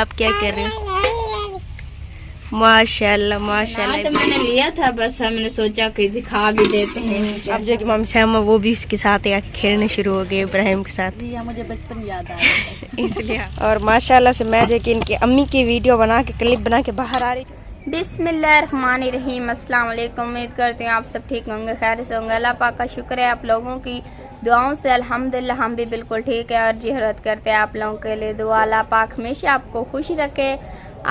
आप क्या कर रहे हो? माशाल्लाह माशाल्लाह। तो मैंने लिया था, बस हमने सोचा कि दिखा भी देते हैं। अब जो कि मामी सामा वो भी उसके साथ आके खेलने शुरू हो गए इब्राहिम के साथ। जी मुझे बचपन याद आ रहा है इसलिए। और माशाल्लाह से मैं जो कि इनकी अम्मी की वीडियो बना के क्लिप बना के बाहर आ रही थी। बिस्मिल्लाहिर्रहमानिर्रहीम, अस्सलाम वालेकुम। उम्मीद करते हैं आप सब ठीक होंगे, खैर से होंगे। अल्लाह पाक का शुक्र है आप लोगों की दुआओं से अल्हम्दुलिल्लाह हम भी बिल्कुल ठीक है। और जिहरत करते हैं आप लोगों के लिए दुआ, अल्लाह पाक हमेशा आपको खुश रखे,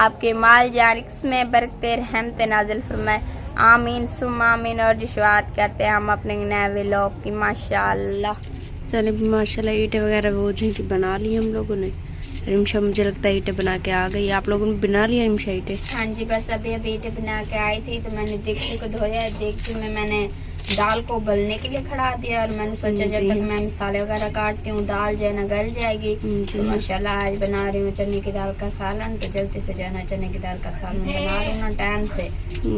आपके माल जारिक्स में बरकत रहमत नाजिल फरमाए, आमीन सुम आमीन। और जो शुरुआत करते हैं हम अपने नए व्लॉग की। माशाल्लाह चले माशाल्लाह ईंटें वगैरह वो जो कि बना ली हम लोगों ने। रिमशा मुझे लगता है ईंटें बना के आ गई। आप लोगों ने बना लिया रिमशा ईंटें? हाँ जी, बस अभी ईंटें बना के आई थी तो मैंने देगची को धोया। देगची में मैंने दाल को उबलने के लिए खड़ा दिया और मैंने सोचा जब तक मैं मसाले वगैरह काटती हूँ दाल जो है ना गल जाएगी। तो माशाल्लाह आज बना रही हूँ चने की दाल का सालन। तो जल्दी से जो है ना चने की दाल का सालन बना रही हूँ ना टाइम से।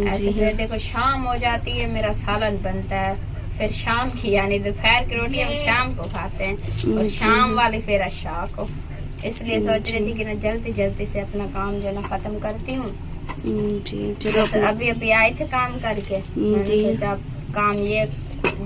ऐसे फिर देखो शाम हो जाती है मेरा सालन बनता है, फिर शाम की यानी दोपहर की रोटी हम शाम को खाते हैं और शाम वाली फिर अशा को। इसलिए सोच रही थी कि मैं जल्दी जल्दी से अपना काम जो है ना खत्म करती हूँ। चलो अभी आई थे काम करके, मैंने सोचा काम ये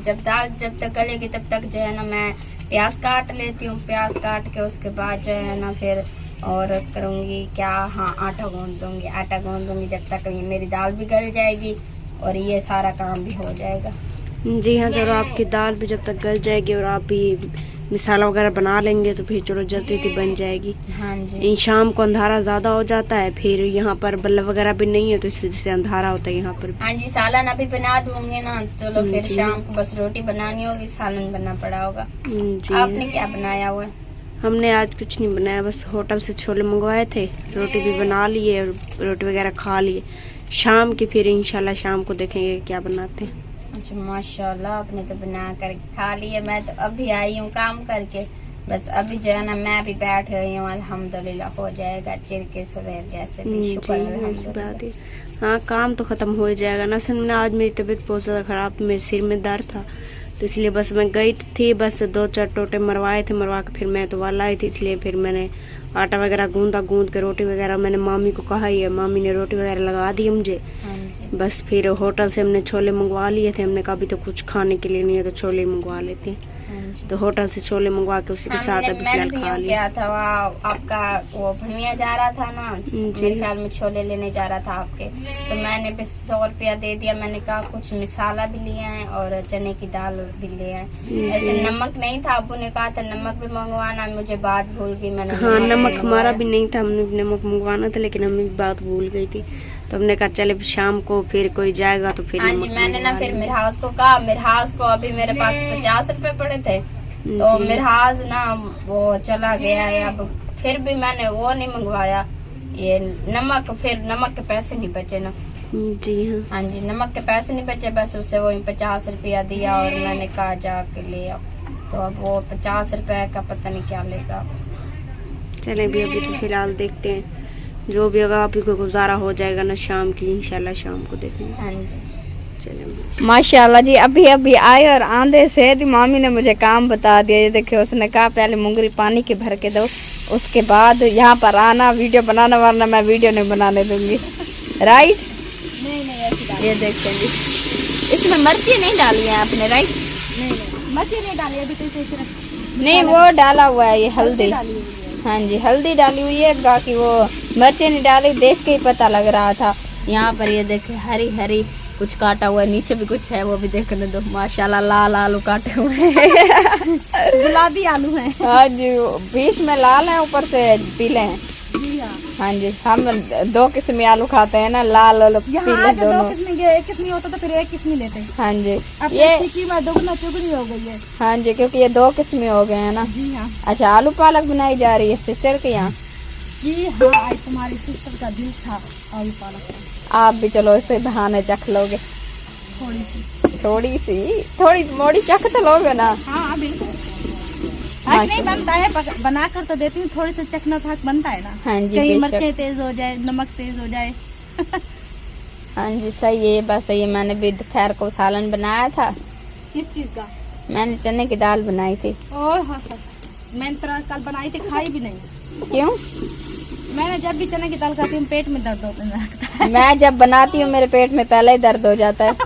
जब दाल जब तक गलेगी तब तक जो है ना मैं प्याज काट लेती हूँ। प्याज काट के उसके बाद जो है ना फिर और करूँगी क्या, हाँ आटा गूंद दूँगी। आटा गूंद दूँगी जब तक ये मेरी दाल भी गल जाएगी और ये सारा काम भी हो जाएगा। जी हाँ, चलो आपकी दाल भी जब तक गल जाएगी और आप भी मसाला वगैरह बना लेंगे तो फिर चलो जल्दी जल्दी बन जाएगी। हाँ जी, शाम को अंधारा ज्यादा हो जाता है, फिर यहाँ पर बल्ब वगैरह भी नहीं है तो इस वजह से अंधारा होता है यहाँ पर। हाँ जी, सालन अभी बना दूंगी ना, चलो फिर शाम को बस रोटी बनानी होगी, सालन बनना पड़ा होगा। आपने क्या बनाया हुआ है? हमने आज कुछ नहीं बनाया, बस होटल से छोले मंगवाए थे, रोटी भी बना लिए और रोटी वगैरह खा लिए। शाम की फिर इंशाल्लाह शाम को देखेंगे क्या बनाते हैं। अच्छा माशाल्लाह, आपने तो बना कर खा लिया। मैं तो अभी आई हूँ काम करके, बस अभी जो है ना मैं भी बैठ गई हूँ। अल्हम्दुलिल्लाह हो जाएगा चिर के सवेर जैसे भी, शुक्र है। हाँ काम तो खत्म हो जाएगा ना। असल में आज मेरी तबीयत बहुत ज्यादा खराब, मेरे सिर में दर्द था तो इसलिए बस मैं गई थी, बस 2-4 टोटे मरवाए थे, मरवा के फिर मैं तो वाला आई थी। इसलिए फिर मैंने आटा वगैरह गूंद के रोटी वगैरह मैंने मामी को कहा ही है, मामी ने रोटी वगैरह लगा दी मुझे। बस फिर होटल से हमने छोले मंगवा लिए थे, हमने कहा अभी तो कुछ खाने के लिए नहीं है तो छोले मंगवा लेते हैं। तो होटल से छोले मंगवा के उसी के साथ अभी फिलहाल खा लिया था। आपका वो भैया जा रहा था ना, मेरे ख्याल में छोले लेने जा रहा था आपके, तो मैंने भी 100 रुपया दे दिया। मैंने कहा कुछ मसाला भी लिया है और चने की दाल भी लिया है। ऐसे नमक नहीं था, अबू ने कहा था नमक भी मंगवाना, मुझे बात भूल गई। मैंने हाँ नमक हमारा भी नहीं था, हमने नमक मंगवाना था लेकिन हमें बात भूल गई थी। तो हमने कहा चले शाम को फिर कोई जाएगा तो फिर। हाँ जी, मैंने ना फिर मिरहाज को कहा, मिरहाज को अभी मेरे पास 50 रुपए पड़े थे तो मिरहाज ना वो चला गया है। अब फिर भी मैंने वो नहीं मंगवाया ये नमक, फिर नमक के पैसे नहीं बचे ना। जी हाँ, हाँ जी, नमक के पैसे नहीं बचे, बस उससे वो 50 रुपया दिया और मैंने कहा जाके ले आओ। तो अब वो 50 रुपए का पता नहीं क्या लेगा। चले भी अभी तो फिलहाल देखते हैं जो भी होगा, अभी को गुजारा हो जाएगा ना शाम की, इंशाल्लाह शाम को देखेंगे। हाँ जी, चले माशाल्लाह जी। अभी आए और आंधे से मामी ने मुझे काम बता दिया। ये देखिए उसने कहा पहले मुंगरी पानी के भर के दो, उसके बाद यहाँ पर आना वीडियो बनाना, वरना मैं वीडियो नहीं बनाने दूंगी। राइट? नहीं ये देखते जी, इसमें मिर्ची नहीं डाली है आपने? राइट, नहीं मिर्ची नहीं डाली अभी तो, नहीं वो डाला हुआ है ये हल्दी। हाँ जी हल्दी डाली हुई है, बाकी वो मिर्ची नहीं डाली, देख के ही पता लग रहा था। यहाँ पर ये देखे हरी हरी कुछ काटा हुआ है, नीचे भी कुछ है वो भी देखने दो। माशाल्लाह लाल आलू काटे हुए हैं गुलाबी आलू हैं। हाँ जी, बीच में लाल है ऊपर से पीले हैं। हाँ जी, हम 2 किस्म आलू खाते हैं ना, लाल और पीले दोनों। एक किस्म होता तो फिर एक किस्म लेते हैं। हाँ जी, ये कीमत दोगुना चौगुनी हो गई है। हाँ जी, क्योंकि ये 2 किस्में हो गए हैं ना। जी हाँ। अच्छा, आलू पालक बनाई जा रही है सिस्टर के यहाँ? जी हाँ, आज तुम्हारी सिस्टर का दिल था आलू पालक का। आप भी चलो इसे बहाने चख लोगे, थोड़ी मोड़ी चख तो लोगे ना? हाँ बिल्कुल, नहीं बनता है, बना कर तो देती हूँ, थोड़ी सी चखना था बनता है ना। हाँ जी, कहीं मिर्चें तेज हो जाए, नमक तेज हो जाए। हाँ जी सही है, बस ये मैंने भी दोपहर को सालन बनाया था। किस चीज का? मैंने चने की दाल बनाई थी। ओह मैंने तो कल बनाई थी, खाई भी नहीं। क्यों? मैंने जब भी चने की दाल खाती हूँ पेट में दर्द होने लगता है। मैं जब बनाती हूँ मेरे पेट में पहले ही दर्द हो जाता है।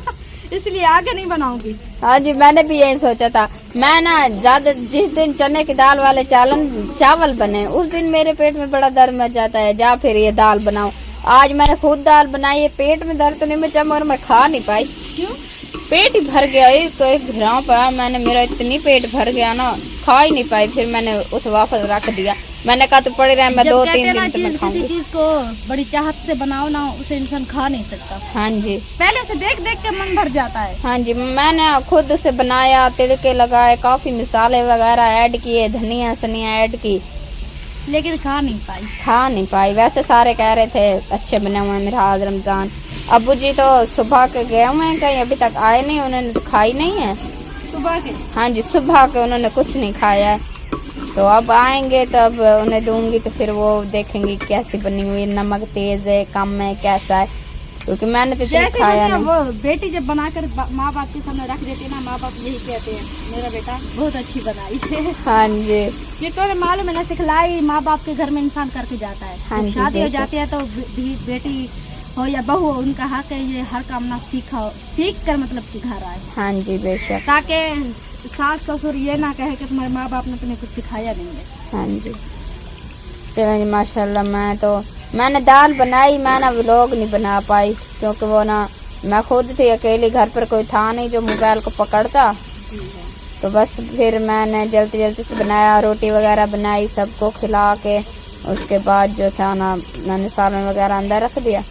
इसलिए आगे नहीं बनाऊंगी। हाँ जी, मैंने भी यही सोचा था। मैं ना ज्यादा जिस दिन चने की दाल वाले चावल बने उस दिन मेरे पेट में बड़ा दर्द मच जाता है, जा फिर ये दाल बनाओ। आज मैंने खुद दाल बनाई है, पेट में दर्द नहीं मचा मगर मैं खा नहीं पाई। क्यों? पेट ही भर गया, एक घिराव पाया मैंने, मेरा इतनी पेट भर गया ना, खा ही नहीं पाई। फिर मैंने उस वापस रख दिया। मैंने कहा तो पड़े रहे, मैं 2-3 दिन तो मैं खाऊंगी। किसी चीज को बड़ी चाहत से बनाओ ना, उसे इंसान खा नहीं सकता। हाँ जी, पहले उसे देख देख के मन भर जाता है। हाँ जी, मैंने खुद उसे बनाया, तिड़के लगाए, काफी मसाले वगैरह ऐड किए, धनिया सनिया ऐड की, लेकिन खा नहीं पाई। वैसे सारे कह रहे थे अच्छे बने हुए हैं। मेरा आज रमजान, अबू जी तो सुबह के गए हुए हैं कहीं, अभी तक आए नहीं, उन्होंने तो खाई नहीं है सुबह के। हाँ जी, सुबह के उन्होंने कुछ नहीं खाया है। तो अब आएंगे तब उन्हें दूंगी, तो फिर वो देखेंगी कैसी बनी हुई, नमक तेज है कम है कैसा है, क्योंकि मैंने तो इतना खाया नहीं। वो बेटी जब बनाकर माँ बाप के सामने रख देती है ना, माँ बाप यही कहते हैं मेरा बेटा बहुत अच्छी बनाई है। हाँ जी, ये तो मालूम है ना, सिखलाई माँ बाप के घर में इंसान करके जाता है। हाँ जी, शादी हो जाती है तो बेटी हो या बहू हो, उनका हक है ये हर काम ना सीख कर मतलब कि घर आए। हाँ जी, बेशक, ताकि सास ससुर ये ना कहे कि तुम्हारे माँ बाप ने तुम्हें कुछ सिखाया नहीं है। हाँ जी, चलो जी माशाल्लाह। मैंने दाल बनाई, मैं ना व्लॉग नहीं बना पाई क्योंकि वो ना मैं खुद थी अकेली, घर पर कोई था नहीं जो मोबाइल को पकड़ता। तो बस फिर मैंने जल्दी जल्दी से बनाया, रोटी वगैरह बनाई, सबको खिला के उसके बाद जो था ना मैंने सालन वगैरह अंदर रख दिया।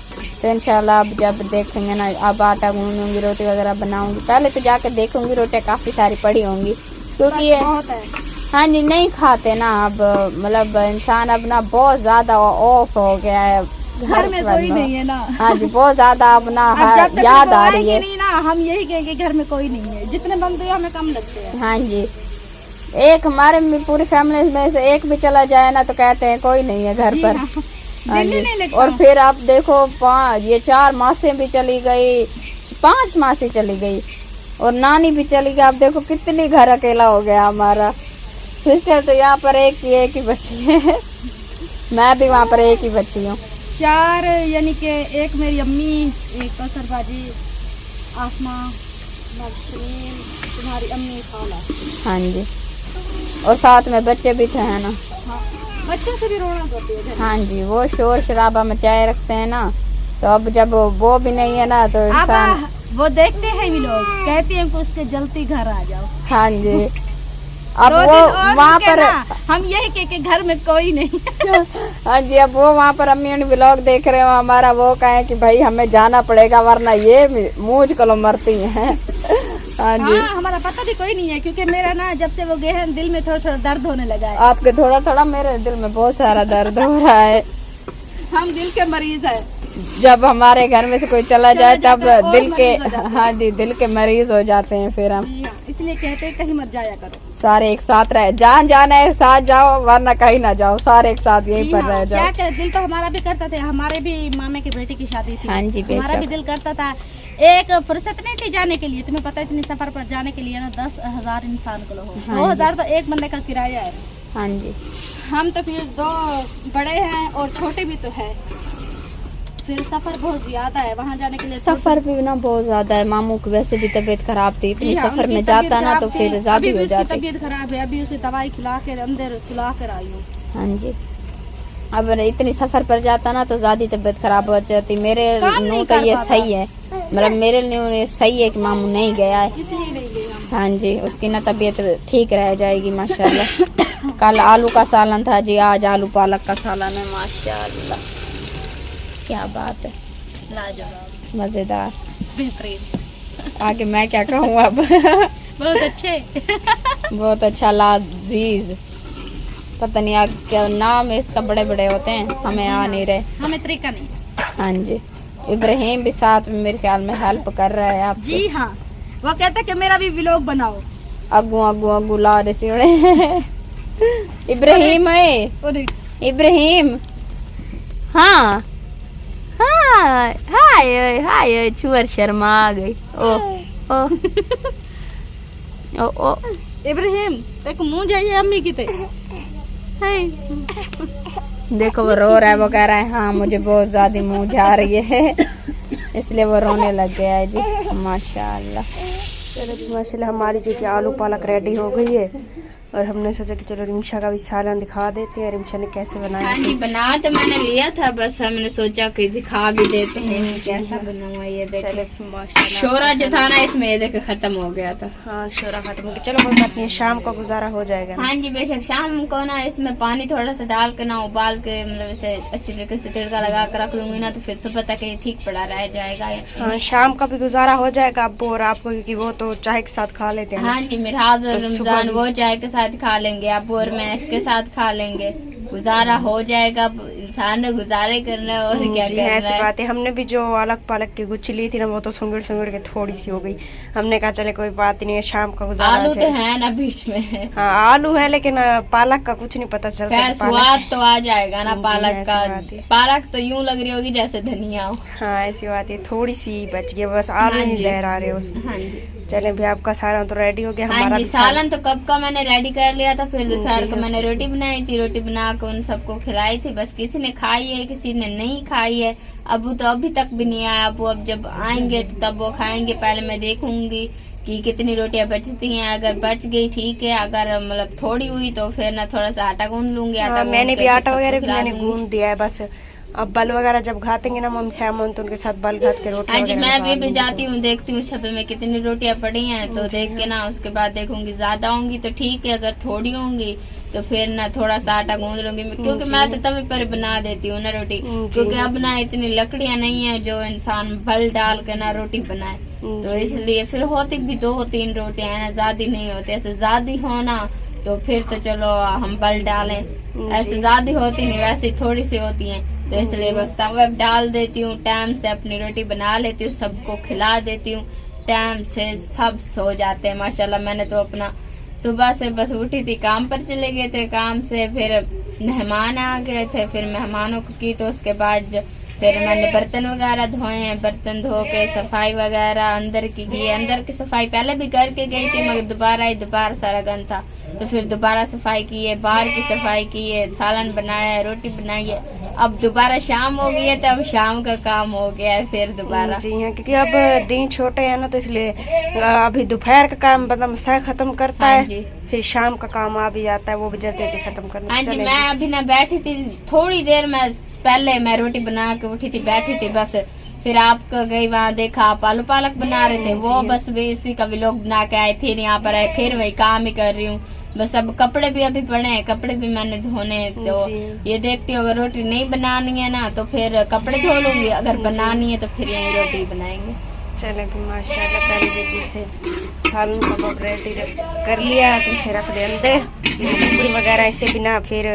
तो इंशाल्लाह अब जब देखेंगे ना, अब आटा गूंदूंगी, रोटी वगैरह बनाऊंगी। पहले तो जाकर देखूंगी, रोटियां काफी सारी पड़ी होंगी क्योंकि ये हाँ जी नहीं खाते ना अब, मतलब इंसान अब ना बहुत ज्यादा ऑफ हो गया है, घर में कोई नहीं है ना। हाँ जी, बहुत ज्यादा अब ना याद आ रही है नहीं ना, हम यही कहेंगे घर में कोई नहीं है, जितने बंदे हमें कम लगते हैं। हाँ जी, एक हमारे पूरी फैमिली में से एक भी चला जाए ना तो कहते हैं कोई नहीं है घर पर। हाँ जी, और फिर आप देखो ये 4 मासें भी चली गई, 5 मासें चली गई और नानी भी चली गई। आप देखो कितनी घर अकेला हो गया हमारा। सिस्टर तो यहाँ पर एक ही बची है, मैं भी वहाँ पर एक ही बची हूँ। 4 यानी कि एक मेरी अम्मी, एक कौसर बाजी, आसमा, तुम्हारी अम्मी, खाला। हाँ जी, और साथ में बच्चे भी थे है ना। हाँ, बच्चों से भी रौनक होती है। हाँ जी, वो शोर शराबा मचाए रखते हैं ना, तो अब जब वो भी नहीं है ना तो इंसान वो देखते हैं भी लोग, कहते हैं कि उसके जल्दी घर आ जाओ। हाँ जी, अब वो वहाँ पर हम यही कह के घर में कोई नहीं। हाँ जी, अब वो वहाँ पर अम्मी व्लॉग देख रहे हो हमारा, वो कहे कि भाई हमें जाना पड़ेगा वरना ये मूंछ कलो मरती हैं। हाँ जी, हाँ, हमारा पता भी कोई नहीं है क्योंकि मेरा ना जब से वो गए हैं दिल में थोड़ा थोड़ा दर्द होने लगा है। आपके थोड़ा थोड़ा, मेरे दिल में बहुत सारा दर्द हो रहा है। हम दिल के मरीज है। जब हमारे घर में से कोई चला जाए तब दिल के, हाँ जी, दिल के मरीज हो जाते हैं फिर हम। इसलिए कहते हैं कहीं मत जाया करो, सारे एक साथ रहे, जहाँ जाना है साथ जाओ वरना कहीं ना जाओ, सारे एक साथ यहीं पर रह जाओ। क्या करे, दिल तो हमारा भी करता था, हमारे भी मामे की बेटी की शादी थी। हाँ जी, हमारा भी दिल करता था, एक फुर्सत नहीं थी जाने के लिए। तुम्हें पता है इतनी सफर पर जाने के लिए ना 10,000 इंसान को हो, 2,000 तो एक बंदे का किराया है। हाँ जी, हम तो फिर 2 बड़े हैं और छोटे भी तो है, फिर सफर बहुत ज्यादा है वहाँ जाने के लिए। सफर भी ना बहुत ज्यादा है। मामू की वैसे भी तबीयत खराब थी, इतनी सफर में जाता ना तो फिर ज्यादा हो जाती। तबीयत खराब है, अभी उसे दवाई खिला कर अंदर सुला कर आई हूँ। हाँ जी, अब इतनी सफर पर जाता ना तो ज्यादा तबीयत खराब हो जाती। मेरे न्यू तो ये सही है, मतलब मेरे न्यू सही है कि मामू नहीं गया है, इसलिए नहीं गया। हाँ जी, उसकी ना तबीयत ठीक रह जाएगी माशाल्लाह। कल आलू का सालन था जी, आज आलू पालक का सालन है। माशाल्लाह, क्या बात है, लाजवाब, मजेदार, बेहतरीन। आगे मैं क्या कहूँ अब। बहुत अच्छे। बहुत अच्छा, लाजीज, पता नहीं आगे क्या नाम इसका, बड़े बड़े होते हैं, हमें आ नहीं रहे, हमें तरीका नहीं। हाँ जी, इब्राहिम भी साथ में मेरे ख्याल में हेल्प कर रहा है आप जी। हाँ, वो कहता है कि मेरा भी व्लॉग बनाओ। अगू ला रहे सिवड़े। इब्राहिम है, इब्राहिम, हाँ हाँ, हाय हाय, छुअर शर्मा आ गई। ओ ओ ओ ओ, इब्राहिम तेरे मुंह जाइए अम्मी की ते। देखो वो रो रहा है, वो कह रहा है हाँ मुझे बहुत ज्यादा मुँह जा रही है इसलिए वो रोने लग गया है जी। माशाल्लाह। चलो जी माशाल्लाह हमारी जो कि आलू पालक रेडी हो गई है और हमने सोचा कि चलो रिमशा का भी सालन दिखा देते हैं, रिमशा ने कैसे बनाया। हाँ जी, बना तो मैंने लिया था, बस हमने सोचा कि दिखा भी देते हैं कैसा बना हुआ। ये देखिए शोरा जो था ना इसमें, ये देखे खत्म हो गया था। हाँ शोरा खत्म हो गया। चलो कोई बात नहीं, शाम का गुजारा हो जाएगा। हाँ जी बेशक, शाम को ना इसमें पानी थोड़ा सा डाल के ना उबाल के मतलब इसे अच्छी तरीके से तड़का लगा कर रख लूंगी ना, तो फिर सुबह तक ये ठीक पड़ा रह जाएगा। हाँ शाम का भी गुजारा हो जाएगा अब्बू और आपको, क्योंकि वो तो चाय के साथ खा लेते हैं। हाँ जी, मिराज और रमजान वो चाय के साथ खा लेंगे, अब और मैं इसके साथ खा लेंगे, गुजारा हो जाएगा। इंसान ने गुजारे करना है और क्या करना है। ऐसी बात है। हमने भी जो अलग पालक की गुच्छी ली थी ना, वो तो सुंगड़ सुंगड़ के थोड़ी सी हो गई। हमने कहा चले कोई बात नहीं है, शाम का गुजारा। आलू तो है ना बीच में। हाँ आलू है, लेकिन पालक का कुछ नहीं पता चलता। स्वाद तो आ जाएगा ना पालक का। पालक तो यूं लग रही होगी जैसे धनिया हो। हाँ ऐसी बात है, थोड़ी सी बच गई, बस आलू नहीं जहर आ रहे उसमें। हाँ जी चले भी आपका सालन तो रेडी हो गया। हाँ हमारा जी, सालन तो कब का मैंने रेडी कर लिया था। फिर दोपहर को मैंने रोटी बनाई थी, रोटी बना के उन सबको खिलाई थी। बस किसी ने खाई है, किसी ने नहीं खाई है। अबू तो अभी तक भी नहीं आया। अबू अब जब आएंगे तो तब वो खाएंगे। पहले मैं देखूंगी कि कितनी रोटियां बचती हैं। अगर बच गई ठीक है, अगर मतलब थोड़ी हुई तो फिर ना थोड़ा सा आटा गूंद लूंगी। आटा मैंने भी आटा वगैरह मैंने गूंद दिया है। बस अब बल वगैरह जब घातेंगे ना मम्मी सामान, तो उनके साथ बल घात के रोटी। हाँ जी, मैं भी जाती हूँ, देखती हूँ छपे में कितनी रोटियां पड़ी हैं, तो देख के ना उसके बाद देखूंगी। ज्यादा होंगी तो ठीक है, अगर थोड़ी होंगी तो फिर ना थोड़ा सा आटा गूंद लूंगी। क्योंकि मैं तो तवे पर बना देती हूँ ना रोटी, क्योंकि अब ना इतनी लकड़ियाँ नहीं है जो इंसान बल डाल के ना रोटी बनाए। तो इसलिए फिर होती भी 2-3 रोटियां है ना, ज्यादा नहीं होती। ऐसे ज्यादा होना तो फिर तो चलो हम बल डालें, ऐसे ज्यादा होती नहीं, वैसे थोड़ी सी होती है। तो इसलिए बस तवे डाल देती हूँ, टाइम से अपनी रोटी बना लेती हूँ, सबको खिला देती हूँ, टाइम से सब सो जाते हैं माशाल्लाह। मैंने तो अपना सुबह से बस उठी थी, काम पर चले गए थे, काम से फिर मेहमान आ गए थे, फिर मेहमानों को की, तो उसके बाद फिर मैंने बर्तन वगैरह धोए हैं, बर्तन धो के सफाई वगैरह अंदर की है। अंदर की सफाई पहले भी करके गई थी, मगर दोबारा ही दोबारा सारा गंद था, तो फिर दोबारा सफाई की है, बाहर की सफाई की है, सालन बनाया है, रोटी बनाई है। अब दोबारा शाम हो गई है, तो अब शाम का काम हो गया है फिर दोबारा। जी हाँ, क्योंकि अब दिन छोटे हैं ना, तो इसलिए अभी दोपहर का काम मतलब सह खत्म करता है जी। फिर शाम का काम आ भी जाता है, वो भी जल्दी खत्म करना। हाँ जी, मैं अभी ना बैठी थी थोड़ी देर में, पहले मैं रोटी बना के उठी थी, बैठी थी बस। फिर आप गई वहाँ, देखा आप आलू पालक बना रहे थे, वो बस भी इसी का व्लॉग बना के आए। फिर यहाँ पर आए, फिर वही काम ही कर रही हूँ बस। अब कपड़े भी अभी पड़े हैं, कपड़े भी मैंने धोने हैं, तो ये देखती हूँ अगर रोटी नहीं बनानी है ना तो फिर कपड़े धो लूंगी, अगर बनानी है तो फिर यही रोटी बनाएंगे। चले भी माशाल्लाह, पहले दीदी से सालन कबाब रेडी कर लिया, तो इसे रख दे अंदर। टुकड़ी वगैरह इसे बिना फिर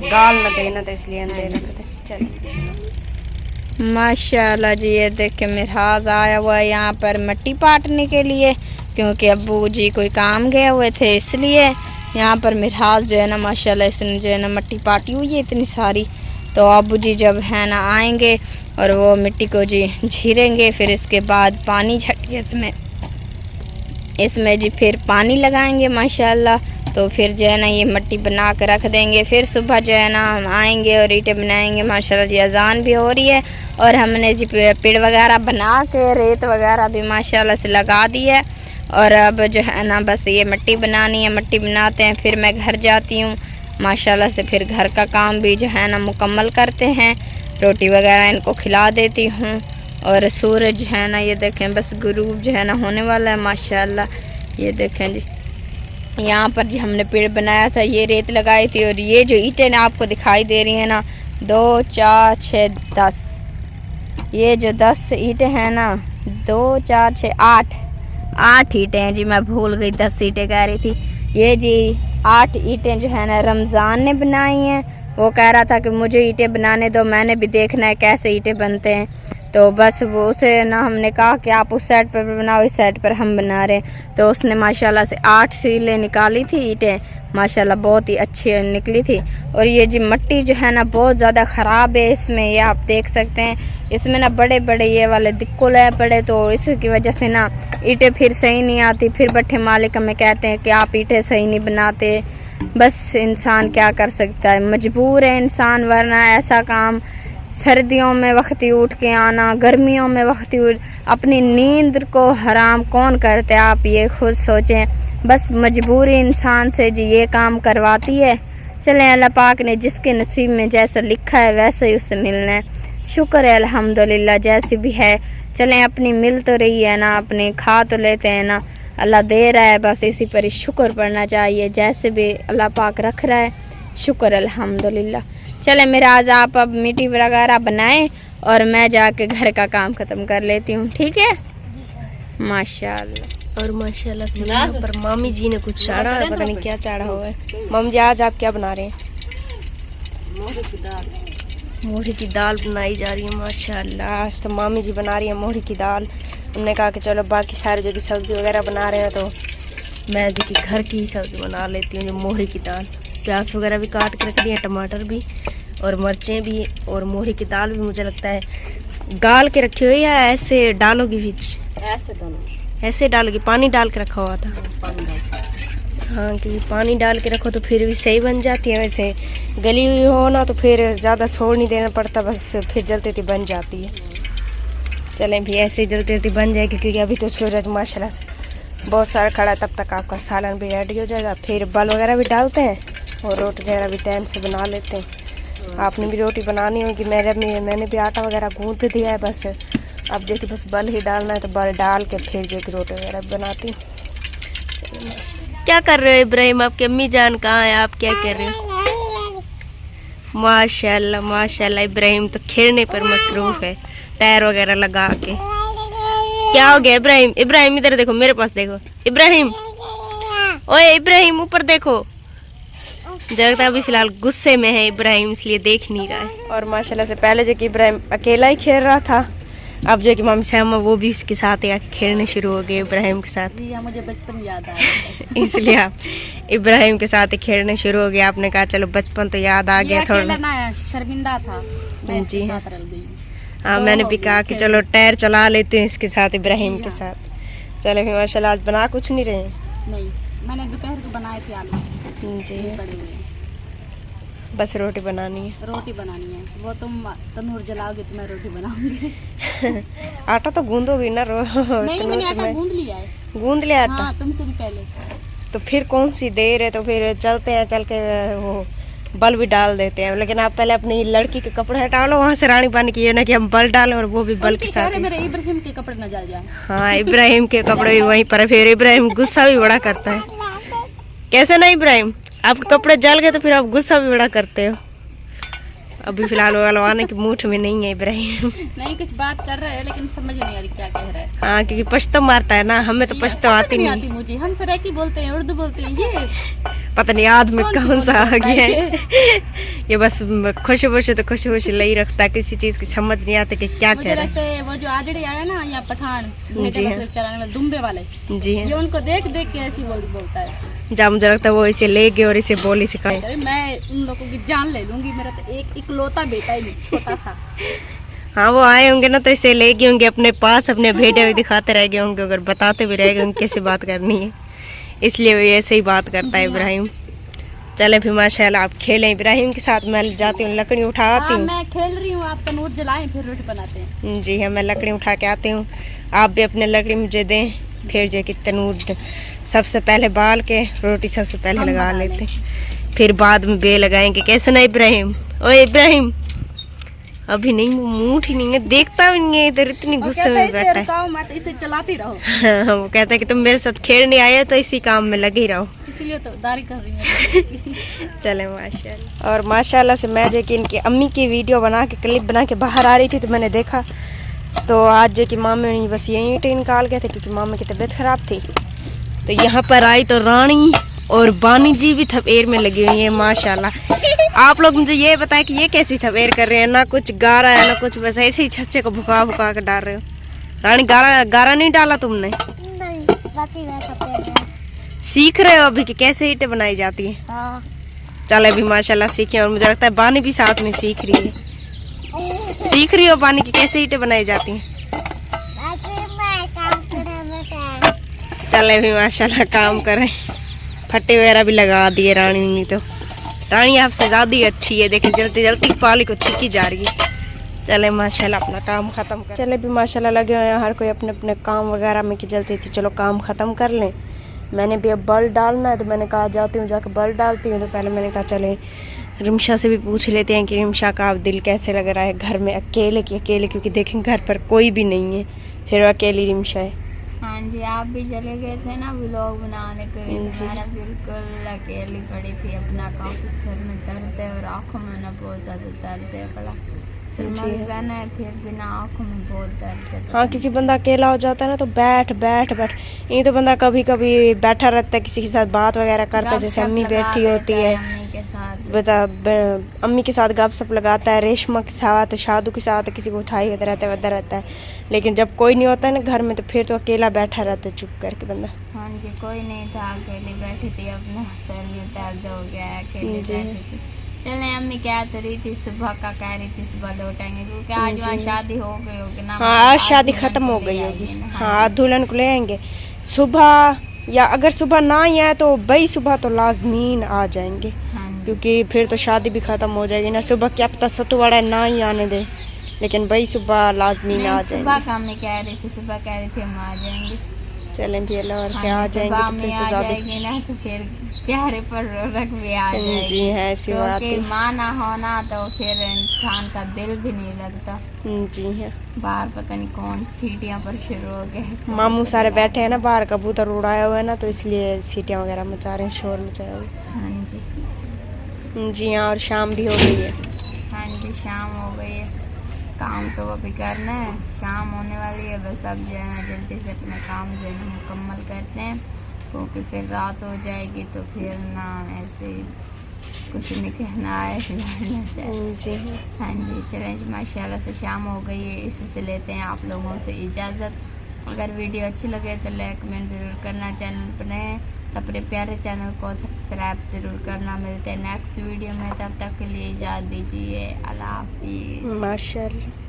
गाल न देना, तो इसलिए अंदर रख दे। चले माशाल्लाह जी, ये देख के मिराज आया हुआ है यहाँ पर मिट्टी पाटने के लिए, क्योंकि अब्बू जी कोई काम गए हुए थे, इसलिए यहाँ पर मिराज जो है ना माशाल्लाह इसने जो है ना मिट्टी पाटी हुई है इतनी सारी। तो अब्बू जी जब है ना आएंगे और वो मिट्टी को जी झीरेंगे, फिर इसके बाद पानी झटके इसमें जी फिर पानी लगाएंगे माशाल्लाह। तो फिर जो है ना ये मिट्टी बना कर रख देंगे। फिर सुबह जो है ना हम आएंगे और ईंटें बनाएंगे माशाल्लाह जी। अजान भी हो रही है और हमने जी पेड़ वगैरह बना के रेत वगैरह भी माशाल्लाह से लगा दी है। और अब जो है ना बस ये मिट्टी बनानी है, मिट्टी बनाते हैं, फिर मैं घर जाती हूँ माशाल्लाह से। फिर घर का काम भी जो है ना मुकम्मल करते हैं, रोटी वगैरह इनको खिला देती हूँ। और सूरज है ना ये देखें बस गुरूब जो है ना होने वाला है माशाल्लाह। ये देखें जी, यहाँ पर जी हमने पेड़ बनाया था, ये रेत लगाई थी, और ये जो ईंटें ना आपको दिखाई दे रही है ना 2 4 6 10, ये जो 10 ईंटें हैं ना 2 4 6 8 ईंटें हैं जी। मैं भूल गई 10 ईंटें कह रही थी। ये जी 8 ईंटें जो है ना रमज़ान ने बनाई हैं। वो कह रहा था कि मुझे ईंटें बनाने दो, मैंने भी देखना है कैसे ईंटें बनते हैं। तो बस वो उसे ना हमने कहा कि आप उस साइड पर बनाओ, इस साइड पर हम बना रहे हैं। तो उसने माशाल्लाह से 8 सीलें निकाली थी ईंटें, माशाल्लाह बहुत ही अच्छी निकली थी। और ये जी मिट्टी जो है ना बहुत ज़्यादा ख़राब है इसमें, ये आप देख सकते हैं। इसमें ना बड़े बड़े ये वाले दिक्कुल है पड़े, तो इसकी वजह से ना ईंटें फिर सही नहीं आती। फिर बट्ठे मालिक हमें कहते हैं कि आप ईंटें सही नहीं बनाते, बस इंसान क्या कर सकता है, मजबूर है इंसान, वरना ऐसा काम सर्दियों में वक्ती उठ के आना, गर्मियों में वक्ती उठ, अपनी नींद को हराम कौन करते, आप ये खुद सोचें। बस मजबूरी इंसान से जी ये काम करवाती है। चलें, अल्लाह पाक ने जिसके नसीब में जैसा लिखा है वैसे ही उससे मिलना है। शुक्र है अल्हम्दुलिल्लाह जैसी भी है। चलें, अपनी मिल तो रही है ना, अपने खा तो लेते हैं ना, अल्लाह दे रहा है, बस इसी पर ही शुक्र पड़ना चाहिए। जैसे भी अल्लाह पाक रख रहा है, शुक्र अल्हम्दुलिल्लाह। चले मेरा आज आप अब मिट्टी वगैरह बनाएं और मैं जाके घर का काम ख़त्म कर लेती हूँ, ठीक है? माशाल्लाह। और माशाल्लाह से यहाँ पर मामी जी ने कुछ चाड़ा है, पता नहीं क्या चाड़ा हुआ है। मामी जी आज आप क्या बना रहे हैं? मोहरी की दाल बनाई जा रही है माशाल्लाह। आज तो मामी जी बना रही है मोहरी की दाल। उन्होंने कहा कि चलो बाकी सारे जो की सब्ज़ी वगैरह बना रहे हैं तो मैं जो कि घर की ही सब्ज़ी बना लेती हूँ, जो मोहरी की दाल। प्याज वगैरह भी काट के रख दिए, टमाटर भी और मिर्चें भी, और मोहरी की दाल भी मुझे लगता है गाल के रखी हुई है, ऐसे डालोगी बीच? ऐसे डालोगी? पानी डाल के रखा हुआ था? हाँ, क्योंकि पानी डाल के रखो तो फिर भी सही बन जाती है। वैसे गली हुई हो ना तो फिर ज़्यादा छोड़ नहीं देना पड़ता, बस फिर जल्दी जल्दी बन जाती है। चलें भी ऐसे ही जल्दी जल्दी बन जाएगी, क्योंकि अभी तो सूरज माशाल्लाह से बहुत सारा खड़ा है। तब तक आपका सालन भी रेडी हो जाएगा, फिर बल वगैरह भी डालते हैं और रोटी वगैरह भी टाइम से बना लेते हैं। आपने भी रोटी बनानी होगी, मैंने भी आटा वगैरह गूँथ दिया है। बस अब जो कि बस बल ही डालना है, तो बल डाल के फिर जो कि रोटी वगैरह बनाती हूँ। क्या कर रहे हो इब्राहिम? आपकी अम्मी जान कहाँ है? आप क्या कर रहे हो? माशाल्लाह माशाल्लाह, इब्राहिम तो खेलने पर मसरूफ है, टायर वगैरह लगा के। क्या हो गया इब्राहिम? इब्राहिम इधर देखो, मेरे पास देखो। इब्राहिम, ओए इब्राहिम ऊपर देखो। जगता अभी फिलहाल गुस्से में है इब्राहिम, इसलिए देख नहीं रहा है। और माशाल्लाह से पहले जो कि इब्राहिम अकेला ही खेल रहा था, अब जो कि मामी श्यामा वो भी उसके साथ ही आके खेलने शुरू हो गए इब्राहिम के साथ। जी, मुझे बचपन याद आया इसलिए आप इब्राहिम के साथ ही खेलने शुरू हो गए। आपने कहा चलो बचपन तो याद आ गया थोड़ा। शर्मिंदा था जी हाँ, मैंने भी कहा कि चलो टायर चला लेते हैं इसके साथ, इब्राहिम के साथ। चलो फिर माशाल्लाह आज बना कुछ नहीं रहे? नहीं, मैंने दोपहर को बनाए थे आलू जी, पड़े हुए। बस रोटी बनानी है। रोटी बनानी है, वो तुम तंदूर जलाओगे तो मैं रोटी बनाऊंगी। आटा तो गूंदोगी ना? नहीं, मैंने आटा गूंद लिया है। गूंद लिया आटा? हाँ, तुमसे भी पहले। तो फिर कौन सी देर है, तो फिर चलते हैं, चल के वो बल भी डाल देते हैं। लेकिन आप पहले अपनी लड़की के कपड़े हटा लो वहाँ से, रानी पानी की, ना कि हम बल डालें और वो भी बल के साथ। मेरे इब्राहिम के कपड़े न जल जाए। हाँ, इब्राहिम के कपड़े भी वहीं पर। फिर इब्राहिम गुस्सा भी बड़ा करता है। कैसे ना इब्राहिम, आपके कपड़े जल गए तो फिर आप गुस्सा भी बड़ा करते हो। अभी फिलहाल वो गलवाने के मूड में नहीं है इब्राहिम। नहीं, कुछ बात कर रहा है लेकिन समझ नहीं आ रही क्या कह रहा है। हाँ, क्योंकि पश्तो मारता है ना, हमें तो पश्तो आती नहीं। मुझे हम सराइकी बोलते हैं, उर्दू बोलते हैं, ये पता नहीं याद में कौन सा आ गया है। ये बस खुशी खुशी तो खुशी खुशी ले ही रखता है, किसी चीज की समझ नहीं आती कि क्या कह रहा है। वो जो आजड़े आया ना यहाँ पठान चलाने वाले दुम्बे वाले, जी ये उनको देख देख के ऐसी बोलता है। जब मुझे लगता है वो इसे ले गए और इसे बोली सिखाए। मैं उन लोगों की जान ले लूंगी, मेरा तो एक इकलौता बेटा ही छोटा सा। हाँ, वो आए होंगे ना तो इसे ले गए होंगे अपने पास, अपने भेड़े भी दिखाते रह गए होंगे, अगर बताते भी रह गए होंगे कैसे बात करनी है, इसलिए वो ऐसे ही बात करता है इब्राहिम। चले फिर माशाल्लाह आप खेलें इब्राहिम के साथ। मैं जाती हूँ, लकड़ी उठा आती हूँ। मैं खेल रही हूँ, आप तनूर जलाएं फिर रोटी बनाते हैं। जी हाँ, मैं लकड़ी उठा के आती हूँ, आप भी अपने लकड़ी मुझे दें, फिर जो कि तनूर सबसे पहले बाल के रोटी सबसे पहले लगा लेते, फिर बाद में बे लगाएंगे। कैसे ना इब्राहिम? ओए इब्राहिम, अभी नहीं, मूड ही नहीं है, देखता भी नहीं है इधर, इतनी गुस्से में बैठा है। मत, इसे चलाती रहो। हाँ, वो कहता है कि तुम मेरे साथ खेलने आए हो तो इसी काम में लगे ही रहो, इसलिए तो दारी कर रही हूँ। चले माशाल्लाह। और माशाल्लाह से मैं जो कि इनकी अम्मी की वीडियो बना के, क्लिप बना के बाहर आ रही थी, तो मैंने देखा तो आज जो कि मामी ने बस यही ईंटें निकाल गए थे, क्योंकि मामी की तबीयत खराब थी। तो यहाँ पर आई तो रानी और बानी जी भी थपेर में लगी हुई है माशाल्लाह। आप लोग मुझे ये बताएं कि ये कैसी थपेर कर रहे हैं, ना कुछ गारा है ना कुछ, बस ऐसे ही छच्चे को भुका भुका कर डाल रहे हो। रानी गारा नहीं डाला तुमने? सीख रहे हो अभी कि कैसे ईंटें बनाई जाती है? हाँ। चल अभी माशाल्लाह सीखे, और मुझे लगता है बानी भी साथ में सीख रही है। सीख रही हो बानी की कैसे ईंटें बनाई जाती हैं? चले भी माशाल्लाह काम करें। फट्टे वगैरह भी लगा दिए रानी ने। तो रानी आपसे ज़्यादा ही अच्छी है, देखें जल्दी जल्दी पाली को छिकी जा रही है। चले माशाल्लाह अपना काम ख़त्म कर, चले भी माशाल्लाह लगे हुए हैं हर कोई अपने अपने काम वगैरह में कि जल्दी थी, चलो काम ख़त्म कर लें। मैंने भी अब बल्ब डालना है तो मैंने कहा जाती हूँ जाकर बल्ब डालती हूँ। तो पहले मैंने कहा चले रिमशा से भी पूछ लेते हैं कि रिमशा का अब दिल कैसे लग रहा है घर में अकेले की अकेले, क्योंकि देखें घर पर कोई भी नहीं है, सिर्फ अकेली रिमशा है। हाँ जी, आप भी चले गए थे ना व्लॉग बनाने के लिए, मैं बिल्कुल अकेली पड़ी थी। अपना काफी सर में दर्द है और आँखों में ना बहुत ज्यादा दर्द है, बड़ा बहना है, फिर बिना आँखों में बहुत दर्द है। हाँ, क्योंकि बंदा अकेला हो जाता है ना तो बैठ बैठ बैठ, ये तो बंदा कभी कभी बैठा रहता है, किसी के साथ बात वगैरह करता है, जैसे अम्मी बैठी होती है बता अम्मी के साथ गपशप लगाता है, रेशमा के साथ, शादू के साथ, किसी को उठाई होता रहता है। लेकिन जब कोई नहीं होता है ना घर में तो फिर तो अकेला बैठा रहता है चुप करके बंदा। हाँ जी, कोई नहीं था, अकेली बैठी थी, अपना सर में दर्द हो गया, अकेली बैठी थी। चले अम्मी कह तो रही थी सुबह का, कह रही थी सुबह लौटेंगे क्योंकि आज वहाँ शादी हो गई होगी ना। हाँ, आज शादी खत्म हो गई होगी। हाँ, दुल्हन को ले आएंगे सुबह, या अगर सुबह ना ही आए तो भाई सुबह तो लाजमीन आ जाएंगे, क्योंकि फिर तो शादी भी खत्म हो जाएगी ना। सुबह क्या पता सत्तू वड़ा ना ही आने दे, लेकिन भाई सुबह लाजमीन आ जाएंगे। सुबह का अम्मी कह रही थी, सुबह कह रही थी हम आ जाएंगे। चलें भी अल्लाह से आ जाएंगे तो फिर तो ज़्यादा ना, तो फिर चेहरे पर रौनक भी आ जाएगी। जी है, ऐसी बात है। माँ ना होना तो फिर इंसान का दिल भी नहीं लगता। जी है। बाहर पता नहीं कौन सीटियाँ पर शुरू हो गए, मामू सारे बैठे हैं ना बाहर, कबूतर उड़ाया हुआ है ना, तो इसलिए सीटियाँ वगैरह मचा रहे हैं, शोर मचाया हुआ है। हाँ जी, जी हाँ, और शाम भी हो गई है। हाँ जी, शाम हो गई है, काम तो अभी करना है, शाम होने वाली है, बस अब जो है ना जल्दी से अपने काम जो है ना मुकम्मल करते हैं, क्योंकि फिर रात हो जाएगी तो फिर ना ऐसे कुछ नहीं कहना है। जी हाँ जी, चलें माशाल्लाह से शाम हो गई है, इसी से लेते हैं आप लोगों से इजाज़त। अगर वीडियो अच्छी लगे तो लाइक कमेंट ज़रूर करना, चैनल पर नए तो अपने प्यारे चैनल को सब्सक्राइब ज़रूर करना। मिलते हैं नेक्स्ट वीडियो में, तब तक के लिए इजाज़त दीजिए, अल्लाह हाफिज़। माशाल्लाह।